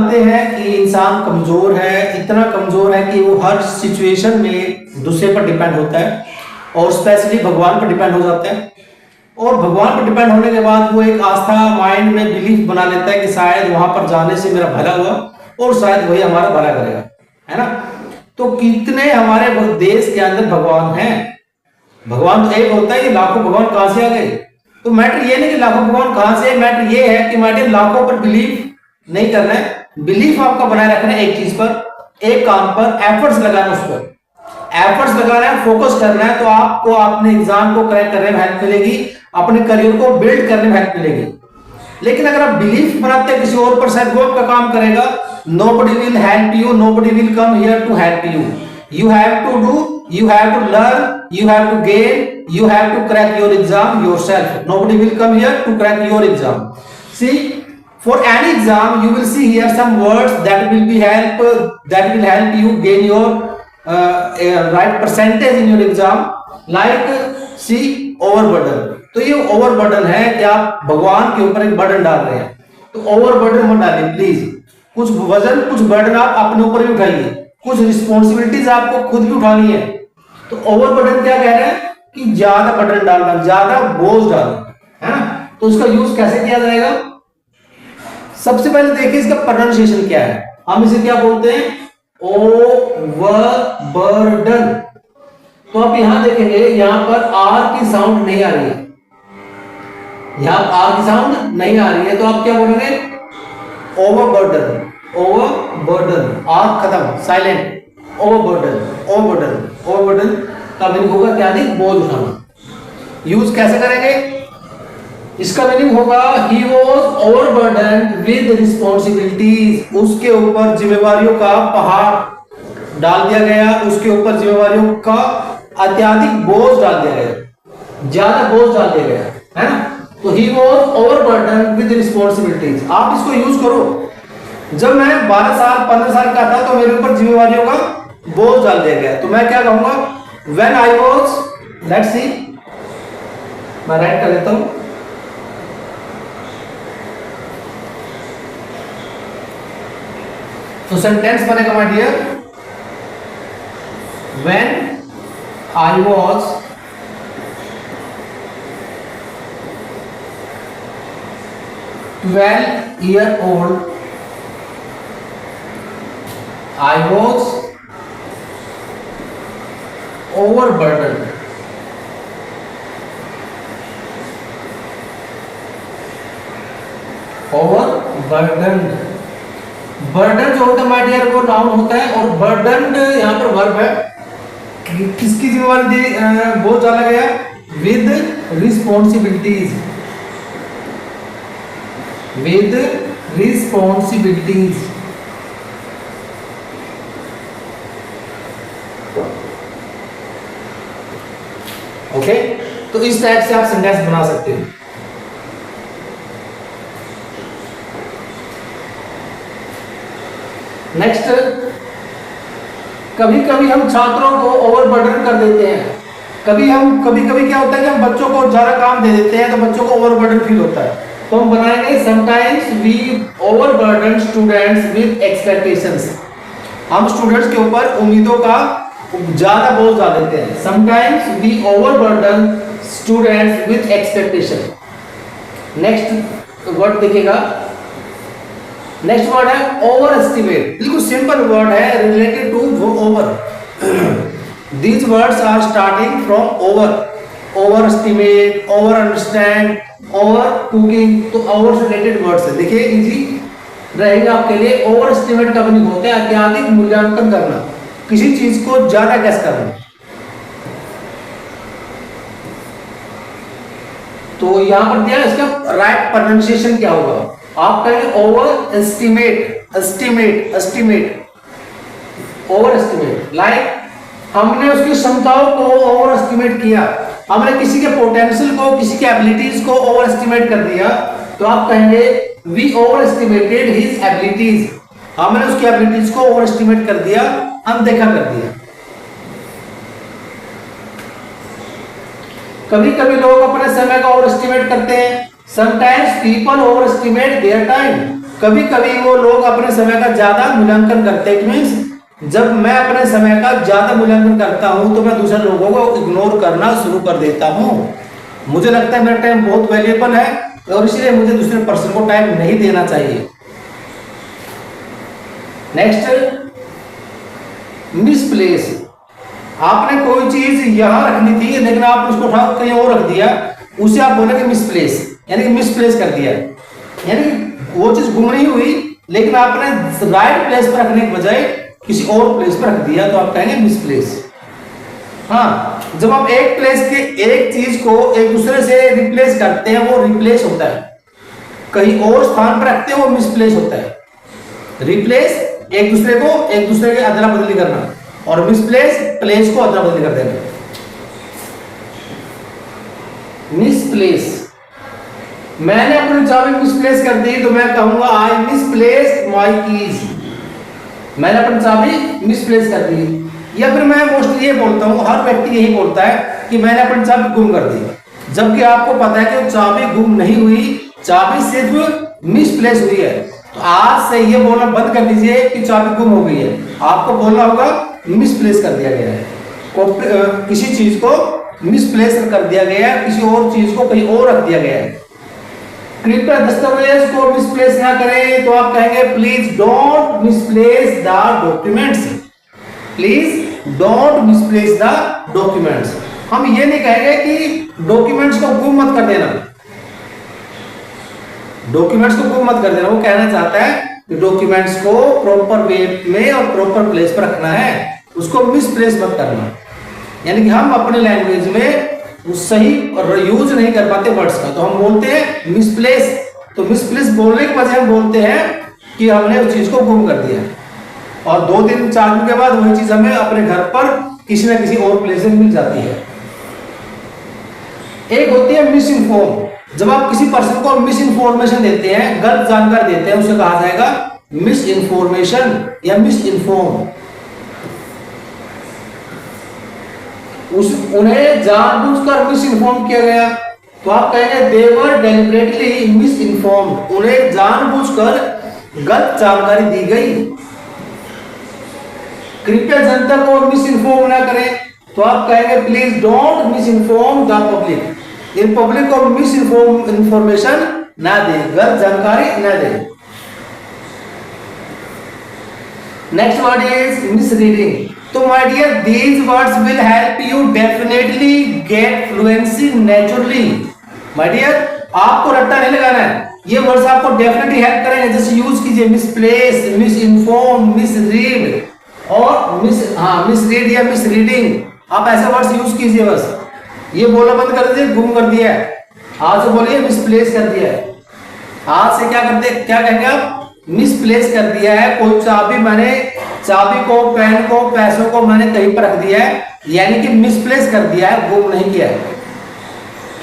जानते हैं कि इंसान कमजोर है, इतना कमजोर है कि वो हर सिचुएशन में दूसरे पर डिपेंड होता है और स्पेशली भगवान पर डिपेंड हो जाता है। और भगवान पर डिपेंड होने के बाद वो एक आस्था माइंड में बिलीफ बना लेता है कि शायद वहां पर जाने से मेरा भला हुआ और शायद वही हमारा भला करेगा, है ना। तो कितने हमारे देश के अंदर भगवान हैं। भगवान तो एक होता है, ये लाखों भगवान कहां से आ गए। तो मैटर ये नहीं कि लाखों भगवान कहां से, मैटर ये है कि मैटर लाखों पर बिलीव नहीं करना है। बिलीफ आपका बनाए रखना है एक चीज पर, एक काम पर, एफर्ट्स लगाना, उस पर एफर्ट्स लगाना है, फोकस करना है। तो आपको अपने एग्जाम को क्रैक करने में हेल्प मिलेगी, अपने करियर को बिल्ड करने में हेल्प मिलेगी। लेकिन अगर आप बिलीफ बनाते हैं किसी और पर, शायद वो आपका काम करेगा, nobody will help you, nobody will come here to help you. You have to do, you have to learn, you have to gain, you have to crack your exam yourself. Nobody will come here to crack your exam. See, for any exam you will see here some words that will help you gain your right percentage in your exam. Like see, overburden. तो ये overburden है कि आप भगवान के ऊपर एक burden डाल रहे हैं। तो ओवरबर्डन मत डालिए प्लीज। कुछ वजन, कुछ बर्डन आप अपने ऊपर भी उठाइए, कुछ रिस्पॉन्सिबिलिटीज आपको खुद भी उठानी है। तो ओवरबर्डन क्या कह रहे हैं कि ज्यादा बर्डन डालना, ज्यादा बोझ डालना, है ना। तो उसका यूज कैसे किया जाएगा, सबसे पहले देखिए इसका प्रोनाउंसिएशन क्या है। हम इसे क्या बोलते हैं, ओवरबर्डन। तो आप यहां देखेंगे, यहां पर आर की साउंड नहीं आ रही है, यहां आर की साउंड नहीं आ रही है, तो आप क्या बोलेंगे, ओवरबर्डन, ओवरबर्डन, आर खत्म, साइलेंट, ओवरबर्डन, ओवरबर्डन। ओवरबर्डन का मीनिंग होगा क्या, नहीं, बोझ उठाना। यूज कैसे करेंगे, इसका मीनिंग होगा he was overburden with responsibilities. उसके ऊपर जिम्मेवारियों का पहाड़ डाल दिया गया, उसके ऊपर जिम्मेवारियों का अत्यधिक बोझ डाल दिया गया, ज्यादा बोझ डाल दिया गया, है ना। तो he was overburden with responsibilities. आप इसको यूज करो। जब मैं 12 साल 15 साल का था तो मेरे ऊपर जिम्मेवारियों का बोझ डाल दिया गया, तो मैं क्या कहूंगा, when I was, let's see, मैं राइट कर लेता हूं, तो सेंटेंस बनेगा my dear, when I was year old, I was overburdened. Overburdened. Burden जो होता है माय डियर वो नाउन होता है, और बर्डन यहाँ पर वर्ब है। किसकी जिम्मेवारी बोझ डाला गया, with responsibilities, with responsibilities। Okay, तो इस टाइप से आप सेंटेंस बना सकते हो। नेक्स्ट, कभी कभी हम छात्रों को ओवरबर्डन कर देते हैं। कभी कभी क्या होता है कि हम बच्चों को ज्यादा काम दे देते हैं, तो बच्चों को ओवरबर्डन फील होता है। तो हम बनाएंगे, sometimes we overburden students with expectations. हम स्टूडेंट्स के ऊपर उम्मीदों का ज्यादा बोझ डाल देते हैं। Sometimes we overburden students with expectation. Next word देखिएगा, नेक्स्ट वर्ड है ओवर एस्टिमेट। बिल्कुल सिंपल वर्ड है related to over. These words are starting from over, over estimate, over understand, over cooking. तो ओवर से रिलेटेड वर्ड्स है। देखिए easy रहेगा आपके लिए। ओवर एस्टिमेट का मीनिंग होता है अत्यधिक मूल्यांकन करना, किसी चीज को ज्यादा गैस करना। तो यहां पर दिया, इसका राइट प्रोनाउंसिएशन क्या होगा, आप कहेंगे over estimate, estimate, estimate, over estimate. Like हमने उसकी क्षमताओं को ओवर एस्टिमेट किया, हमने किसी के पोटेंशियल को, किसी के एबिलिटीज को ओवर एस्टिमेट कर दिया, तो आप कहेंगे we over estimated his abilities. हमने उसकी एबिलिटीज को ओवर एस्टिमेट कर दिया, अनदेखा कर दिया। कभी कभी लोग अपने समय का ओवर एस्टिमेट करते हैं। Sometimes people over estimate their time. कभी कभी वो लोग अपने समय का ज्यादा मूल्यांकन करते हैं। मीन्स जब मैं अपने समय का ज्यादा मूल्यांकन करता हूं तो मैं दूसरे लोगों को इग्नोर करना शुरू कर देता हूं। मुझे लगता है मेरा टाइम बहुत वैल्यूएबल है और इसलिए मुझे दूसरे पर्सन को टाइम नहीं देना चाहिए। Next, misplace. आपने कोई चीज यहां रखनी थी लेकिन आपने उसको उठा कहीं और रख दिया, उसे आप बोलेंगे मिसप्लेस, यानी कि मिसप्लेस कर दिया। यानी वो चीज गुम नहीं हुई लेकिन आपने राइट प्लेस पर रखने के बजाय किसी और प्लेस पर रख दिया, तो आप कहेंगे मिसप्लेस। हाँ, जब आप एक प्लेस के एक चीज को एक दूसरे से रिप्लेस करते हैं वो रिप्लेस होता है, कहीं और स्थान पर रखते हैं वो मिसप्लेस होता है। रिप्लेस एक दूसरे के अदला बदली करना और मिसप्लेस प्लेस को अदला बदली कर देना। मिसप्लेस, मैंने अपनी चाबी मिसप्लेस कर दी तो मैं कहूंगा आई मिसप्लेस्ड माय कीज। मैंने अपनी चाबी मिसप्लेस कर दी। या फिर मैं मोस्टली ये बोलता हूँ, हर व्यक्ति यही बोलता है कि मैंने अपनी चाबी गुम कर दी, जबकि आपको पता है कि चाबी गुम नहीं हुई, चाबी सिर्फ मिसप्लेस हुई है। तो आज से ये बोलना बंद कर दीजिए कि चाबी गुम हो गई है, आपको बोलना होगा मिसप्लेस कर दिया गया है। किसी चीज को मिसप्लेस कर दिया गया है, किसी और चीज को कहीं और रख दिया गया है। कृपया दस्तावेज को मिसप्लेस ना करें, तो आप कहेंगे please don't misplace the documents. Please don't misplace the documents. हम ये नहीं कहेंगे कि डॉक्यूमेंट्स को गुम मत कर देना, डॉक्यूमेंट्स को गुम मत कर देना। वो कहना चाहता है कि डॉक्यूमेंट्स को प्रॉपर वे में और प्रॉपर प्लेस पर रखना है, उसको मिसप्लेस मत करना। यानी कि हम अपने लैंग्वेज में सही यूज नहीं कर पाते वर्ड्स का, तो हम बोलते हैं मिसप्लेस। तो मिसप्लेस बोलने के बजाय हम बोलते हैं कि हमने उस चीज को गुम कर दिया, और 2 दिन 4 दिन के बाद वही चीज हमें अपने घर पर किसी न किसी और प्लेस में मिल जाती है। एक होती है मिस इन्फॉर्म। जब आप किसी पर्सन को मिस इन्फॉर्मेशन देते हैं, गलत जानकारी देते हैं, उसे कहा जाएगा मिस इन्फॉर्मेशन या मिस इन्फॉर्म। उन्हें जानबूझकर मिस इन्फॉर्म किया गया, तो आप कहेंगे दे वर डेलिबरेटली मिस इन्फॉर्म्ड। उन्हें जानबूझकर गलत जानकारी दी गई। कृपया जनता को मिस इन्फॉर्म ना करें, तो आप कहेंगे please don't misinform the public. इन पब्लिक को मिस इन्फॉर्मेशन ना दें, गलत जानकारी ना दें। Next word is misreading. तो my dear these words will help you definitely get fluency naturally. My dear, आपको रट्टा नहीं लगाना है, ये वर्ड्स आपको डेफिनेटली हेल्प करेंगे। जैसे यूज कीजिए मिसप्लेस, मिस इन्फॉर्म, मिसरीड और मिसरीड या मिसरीडिंग। आप ऐसे वर्ड्स यूज कीजिए। बस ये बोला बंद कर दीजिए गुम कर दिया है, आज से बोलिए मिसप्लेस कर दिया है। आज से क्या कहेंगे आप? मिसप्लेस कर दिया है। कोई चाबी को, पेन को, पैसों को मैंने कहीं पर रख दिया है, यानी कि मिसप्लेस कर दिया है, गुम नहीं किया है।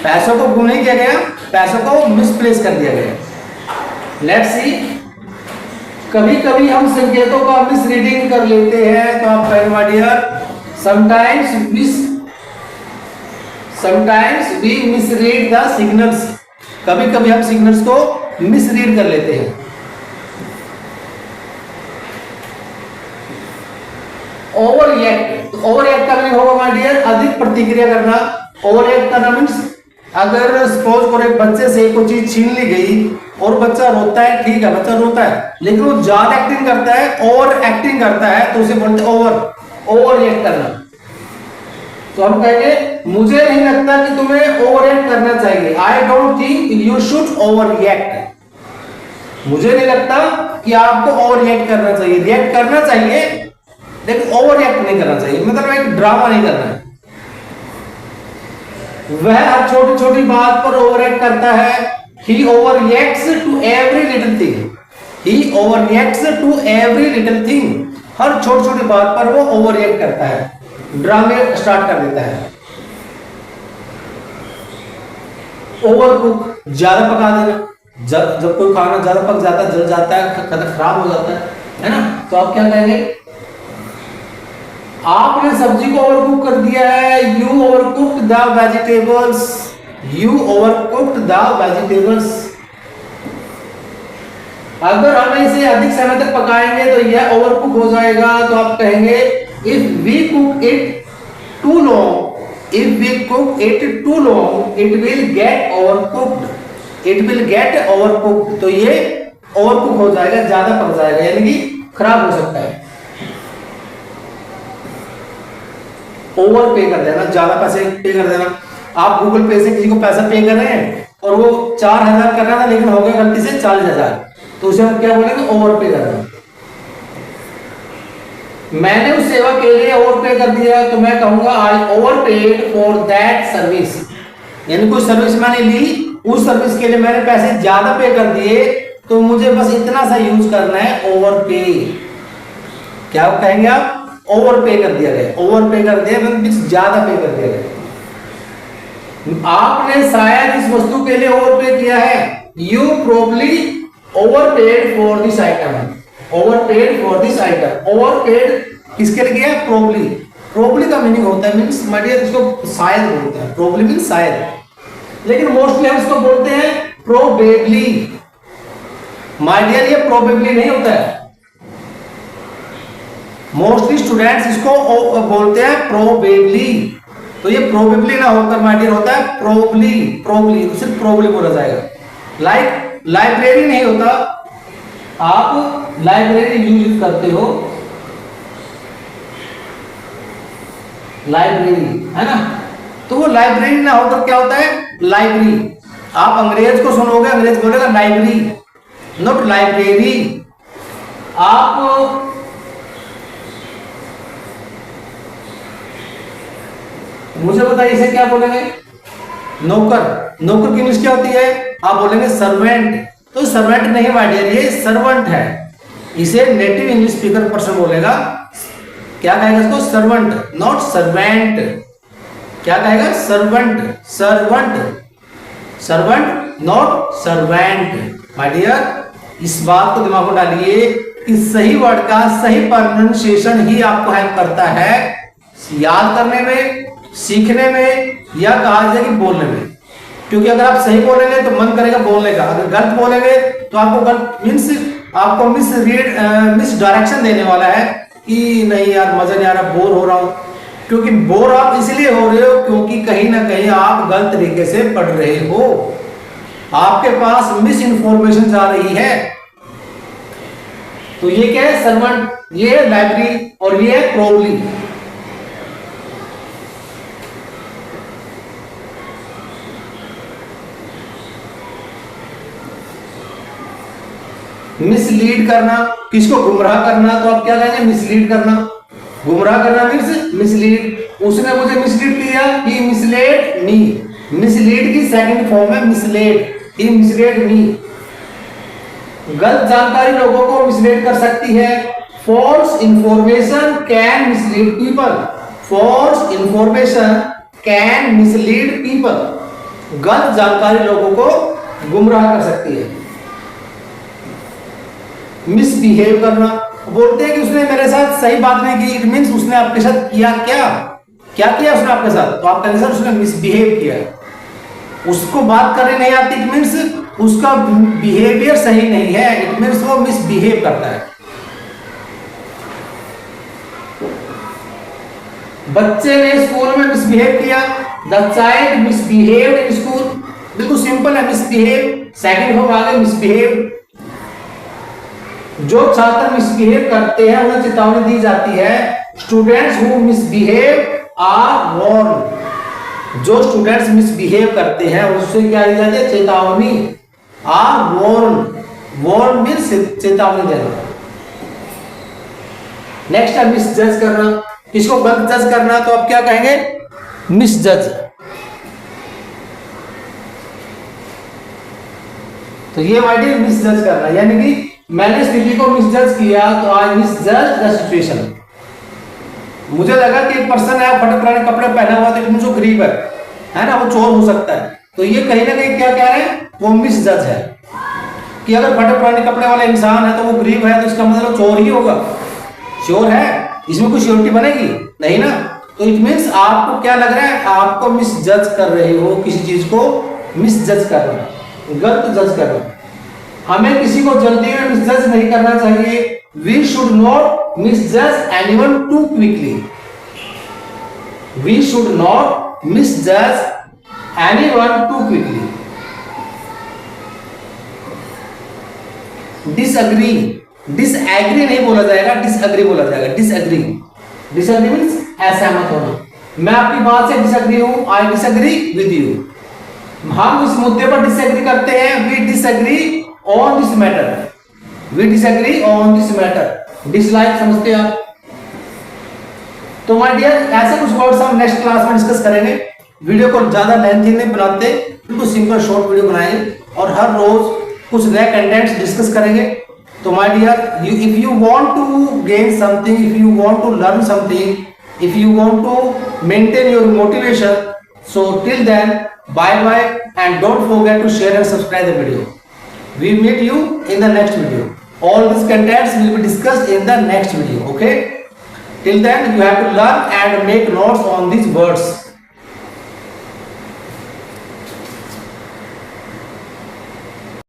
पैसों को गुम नहीं किया गया, पैसों को मिसप्लेस कर दिया गया। लेट्स सी, कभी कभी हम संकेतों का मिसरीडिंग कर लेते हैं, तो आप कहेंगे my dear sometimes we misread the signals. कभी कभी हम सिग्नल्स को मिसरीड कर लेते हैं। ओवररिएक्ट का मीनिंग होगा माय डियर अधिक प्रतिक्रिया करना। ओवररिएक्ट करना मीन्स अगर सपोज करो एक बच्चे से कोई चीज छीन ली गई और बच्चा रोता है, ठीक है बच्चा रोता है, लेकिन वो ज्यादा एक्टिंग करता है, ओवर एक्टिंग करता है, तो उसे बोलते हैं ओवररिएक्ट करना। तो हम कहेंगे मुझे नहीं लगता कि तुम्हें ओवररिएक्ट करना चाहिए। I don't think you should overreact. मुझे नहीं लगता कि आपको ओवररिएक्ट करना चाहिए। रिएक्ट करना चाहिए लेकिन ओवररिएक्ट नहीं करना चाहिए, मतलब एक ड्रामा नहीं करना है। वह हर छोटी छोटी बात पर ओवररिएक्ट करता है। He overreacts to every little thing. He overreacts to every little thing. हर छोटी छोटी बात पर वो ओवररिएक्ट करता है, ड्रामे स्टार्ट कर देता है। ओवरकुक, ज्यादा पका देना। जब कोई खाना ज्यादा पक जाता है, जल जाता है, खराब हो जाता है ना, तो आप क्या कहेंगे? आपने सब्जी को ओवरकुक कर दिया है। You ओवरकुक्ड the vegetables. You ओवरकुक्ड the vegetables. अगर हम इसे अधिक समय तक पकाएंगे तो यह ओवरकुक हो जाएगा। तो आप कहेंगे if we cook it too long, if we cook it too long it will get overcooked, it will get overcooked. तो ये ओवरकुक हो जाएगा, ज्यादा पक जाएगा, यानी कि खराब हो सकता है। ओवर पे कर देना, ज्यादा पैसे पे कर देना। आप गूगल पे से किसी को पैसा पे कर रहे हैं और वो 4,000 करना था लेकिन हो गया गलती से 40,000, तो उसे हम क्या बोलेंगे, ओवर पे करना। मैंने उस सेवा के लिए ओवर पे कर दिया तो मैं कहूंगा आई over paid for that service, यानी कोई सर्विस मैंने ली, उस सर्विस के लिए मैंने पैसे ज्यादा पे कर दिए, तो मुझे बस इतना सा यूज करना है, ओवर पे। क्या कहेंगे आप, ओवर पे कर दिया गया, ओवर पे कर दिया मतलब ज्यादा पे कर दिया गया। आपने शायद इस वस्तु के लिए ओवर पे किया है, you probably over paid for this item, over paid for this item. Over paid किसके लिए किया, प्रोबब्ली। प्रोबब्ली का मीनिंग होता है मींस माय डियर, इसको शायद बोलते हैं, प्रोबब्ली मींस शायद, लेकिन मोस्टली हम इसको बोलते हैं प्रोबेबली। माय डियर ये प्रोबेबली नहीं होता है, मोस्टली स्टूडेंट्स इसको बोलते हैं प्रोबेबली। तो ये प्रोबेबली ना होकर माय डियर होता है प्रोबब्ली, प्रोबब्ली सिर्फ प्रोबब्ली बोला जाएगा। लाइक लाइब्रेरी नहीं होता, आप लाइब्रेरी यूज करते हो, लाइब्रेरी है ना, तो वो लाइब्रेरी ना होकर क्या होता है, लाइब्रेरी। आप अंग्रेज को सुनोगे, अंग्रेज बोलेगा लाइब्रेरी, नॉट लाइब्रेरी। आप मुझे बताइए इसे क्या बोलेंगे, नौकर। नौकर की इंग्लिश क्या होती है, आप बोलेंगे सर्वेंट। तो सर्वेंट नहीं माय डियर, ये सर्वेंट है, इसे नेटिव इंग्लिश स्पीकर पर्सन बोलेगा। क्या कहेगा इसको, सर्वेंट, नॉट सर्वेंट। क्या कहेगा, servant, servant, servant not servant. My dear इस बात को दिमाग में डालिए कि सही वर्ड का सही प्रोनाउंसिएशन ही आपको हेल्प करता है याद करने में, सीखने में, या कहा जाए कि बोलने में। क्योंकि अगर आप सही बोलेंगे तो मन करेगा बोलने का, अगर गलत बोलेंगे तो आपको गलत मीन्स आपको मिस डायरेक्शन देने वाला है कि नहीं यार मजा नहीं आ रहा, बोर हो रहा हूं। क्योंकि बोर आप इसलिए हो रहे हो क्योंकि कहीं ना कहीं आप गलत तरीके से पढ़ रहे हो, आपके पास मिस इंफॉर्मेशन जा रही है। तो ये क्या है, सर्वेंट, ये है लाइब्रेरी और ये है प्रोबब्ली। मिसलीड करना, किसको गुमराह करना, तो आप क्या कहेंगे, मिसलीड करना। गुमराह करना मींस मिसलीड। उसने मुझे मिसलीड किया, ही मिसलेड मी। मिसलीड की सेकंड फॉर्म है मिसलेड, ही मिसलेड मी। गलत जानकारी लोगों को मिसलीड कर सकती है। False information can mislead people, false information can mislead people. गलत जानकारी लोगों को गुमराह कर सकती है। मिसबिहेव करना, बोलते हैं कि उसने मेरे साथ सही बात नहीं की, इट मींस उसने आपके साथ किया क्या, क्या किया उसने आपके साथ, तो आप कहेंगे सर उसने मिसबिहेव किया, उसको बात करने नहीं आती, इट मींस उसका बिहेवियर सही नहीं है, इट मींस वो मिसबिहेव करता है। बच्चे ने स्कूल में मिसबिहेव किया, the child misbehaved in school. बिल्कुल सिंपल है, मिसबिहेव, सेकंड फॉर्म आ गया मिसबिहेव। जो छात्र मिसबिहेव करते हैं उन्हें चेतावनी दी जाती है। Students who misbehave are warned, जो स्टूडेंट्स मिसबिहेव करते हैं उससे क्या दी जाती है, चेतावनी। आर वॉर्न, वॉर्न मींस चेतावनी देना। नेक्स्ट है मिसजज करना, किसको गलत जज करना, तो आप क्या कहेंगे, मिसजज। तो ये माय डियर मिसजज करना, यानी कि मैंने स्थिति को मिसजज किया तो आई मिसजज द सिचुएशन। मुझे लगा कि एक पर्सन है फटे पुराने कपड़े पहना हुआ तो मुझे गरीब है ना, वो चोर हो सकता है, तो ये कहीं ना कहीं क्या कह रहे हैं, वो मिसजज है कि अगर फटे पुराने कपड़े वाला इंसान है तो वो गरीब है तो इसका मतलब चोर ही होगा। श्योर है, इसमें कुछ श्योरिटी बनेगी नहीं ना। तो इट मींस आपको क्या लग रहा है, आपको मिसजज कर रहे हो, किसी चीज को मिसजज करना, गलत जज करना। हमें किसी को जल्दी में मिसजज नहीं करना चाहिए। We should not misjudge anyone too quickly. We should not misjudge anyone too quickly. Disagree, disagree नहीं बोला जाएगा, डिसएग्री बोला जाएगा। डिसएग्री, डिसएग्री मींस असहमत होना। मैं आपकी बात से डिसएग्री हूं, आई डिसएग्री विद यू। हम इस मुद्दे पर डिसएग्री करते हैं, we disagree on this matter. We disagree on this matter. Dislike समझते हैं आप? तो माय डियर, ऐसे कुछ वर्ड्स हम नेक्स्ट क्लास में डिस्कस करेंगे। वीडियो को ज्यादा लेंथी नहीं बनाते, बिल्कुल सिंपल शॉर्ट वीडियो बनाएंगे और हर रोज कुछ नए कंटेंट्स डिस्कस करेंगे। तो my dear, if you want to gain something, if you want to learn something, if you want to maintain your motivation, so till then, bye bye, and don't forget to share and subscribe the video. We meet you in the next video. All these contents will be discussed in the next video. Okay, till then you have to learn and make notes on these words.